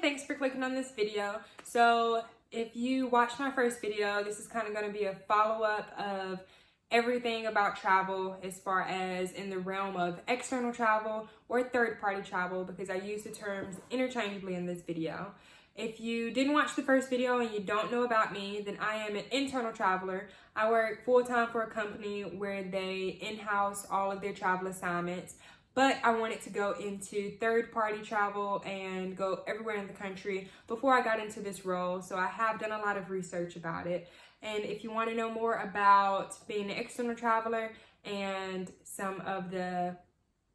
thanks for clicking on this video. So if you watched my first video, this is kind of going to be a follow-up of everything about travel as far as in the realm of external travel or third-party travel, because I use the terms interchangeably in this video. If you didn't watch the first video and you don't know about me, then I am an internal traveler. I work full-time for a company where they in-house all of their travel assignments, but I wanted to go into third-party travel and go everywhere in the country before I got into this role. So I have done a lot of research about it. And if you want to know more about being an external traveler and some of the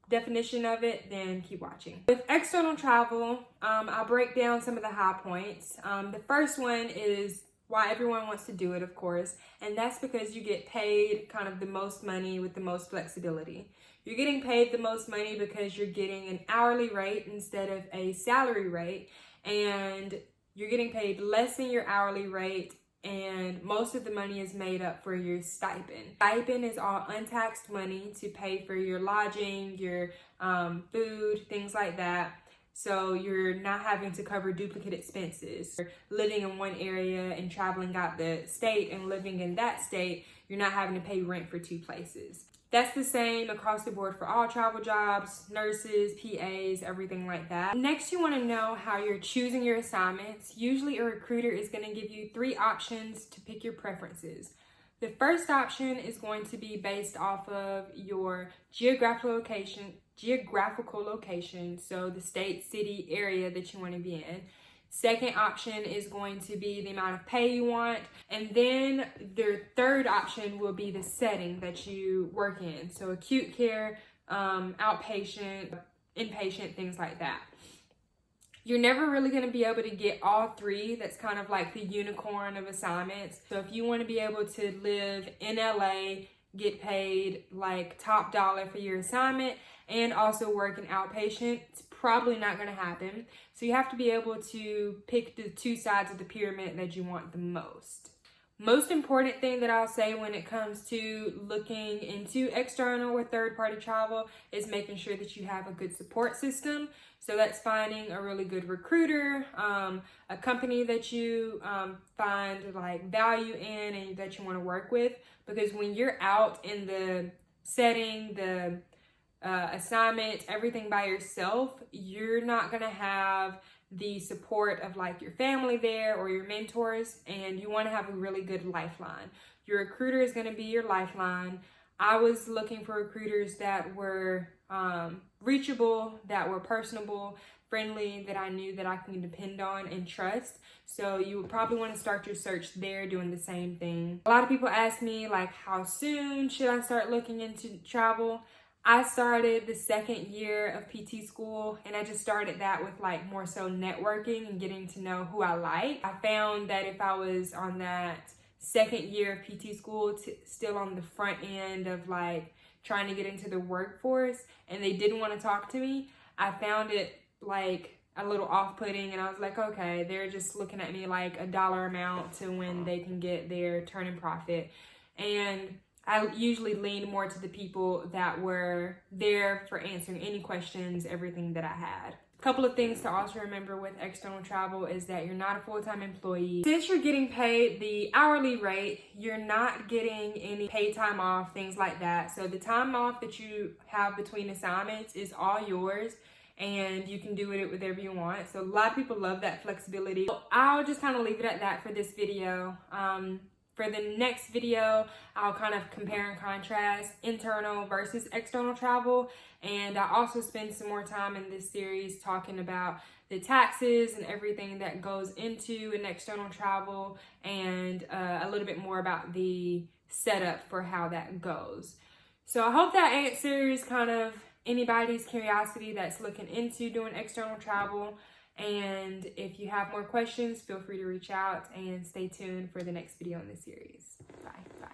definition of it, then keep watching. With external travel, I'll break down some of the high points. The first one is why everyone wants to do it, of course, and that's because you get paid kind of the most money with the most flexibility. You're getting paid the most money because you're getting an hourly rate instead of a salary rate, and you're getting paid less than your hourly rate, and most of the money is made up for your stipend. Stipend is all untaxed money to pay for your lodging, your food, things like that. So you're not having to cover duplicate expenses. You're living in one area and traveling out the state and living in that state, you're not having to pay rent for two places. That's the same across the board for all travel jobs, nurses, PAs, everything like that. Next, you want to know how you're choosing your assignments. Usually a recruiter is going to give you 3 options to pick your preferences. The first option is going to be based off of your geographical location, so the state, city, area that you want to be in. Second option is going to be the amount of pay you want. And then the third option will be the setting that you work in. So acute care, outpatient, inpatient, things like that. You're never really going to be able to get all 3. That's kind of like the unicorn of assignments. So if you want to be able to live in LA, get paid like top dollar for your assignment, and also work in outpatient, it's probably not going to happen. So you have to be able to pick the 2 sides of the pyramid that you want the most. Most important thing that I'll say when it comes to looking into external or third-party travel is making sure that you have a good support system. So that's finding a really good recruiter, a company that you find like value in and that you want to work with. Because when you're out in the setting, the assignment, everything by yourself, you're not going to have the support of like your family there or your mentors, and you want to have a really good lifeline. Your recruiter is going to be your lifeline. I was looking for recruiters that were reachable, that were personable, friendly, that I knew that I can depend on and trust. So you would probably want to start your search there doing the same thing. A lot of people ask me like, how soon should I start looking into travel? I started the 2nd year of PT school, and I just started that with like more so networking and getting to know who I like. I found that if I was on that 2nd year of PT school, still on the front end of like trying to get into the workforce, and they didn't want to talk to me, I found it like a little off-putting, and I was like, okay, they're just looking at me like a dollar amount to when they can get their turn in profit. And I usually leaned more to the people that were there for answering any questions, everything that I had. A couple of things to also remember with external travel is that you're not a full-time employee. Since you're getting paid the hourly rate, you're not getting any paid time off, things like that. So the time off that you have between assignments is all yours, and you can do it whatever you want. So a lot of people love that flexibility. So I'll just kind of leave it at that for this video. For the next video, I'll kind of compare and contrast internal versus external travel. And I also spend some more time in this series talking about the taxes and everything that goes into an external travel, and a little bit more about the setup for how that goes. So I hope that answers kind of anybody's curiosity that's looking into doing external travel. And if you have more questions, feel free to reach out, and stay tuned for the next video in this series. Bye.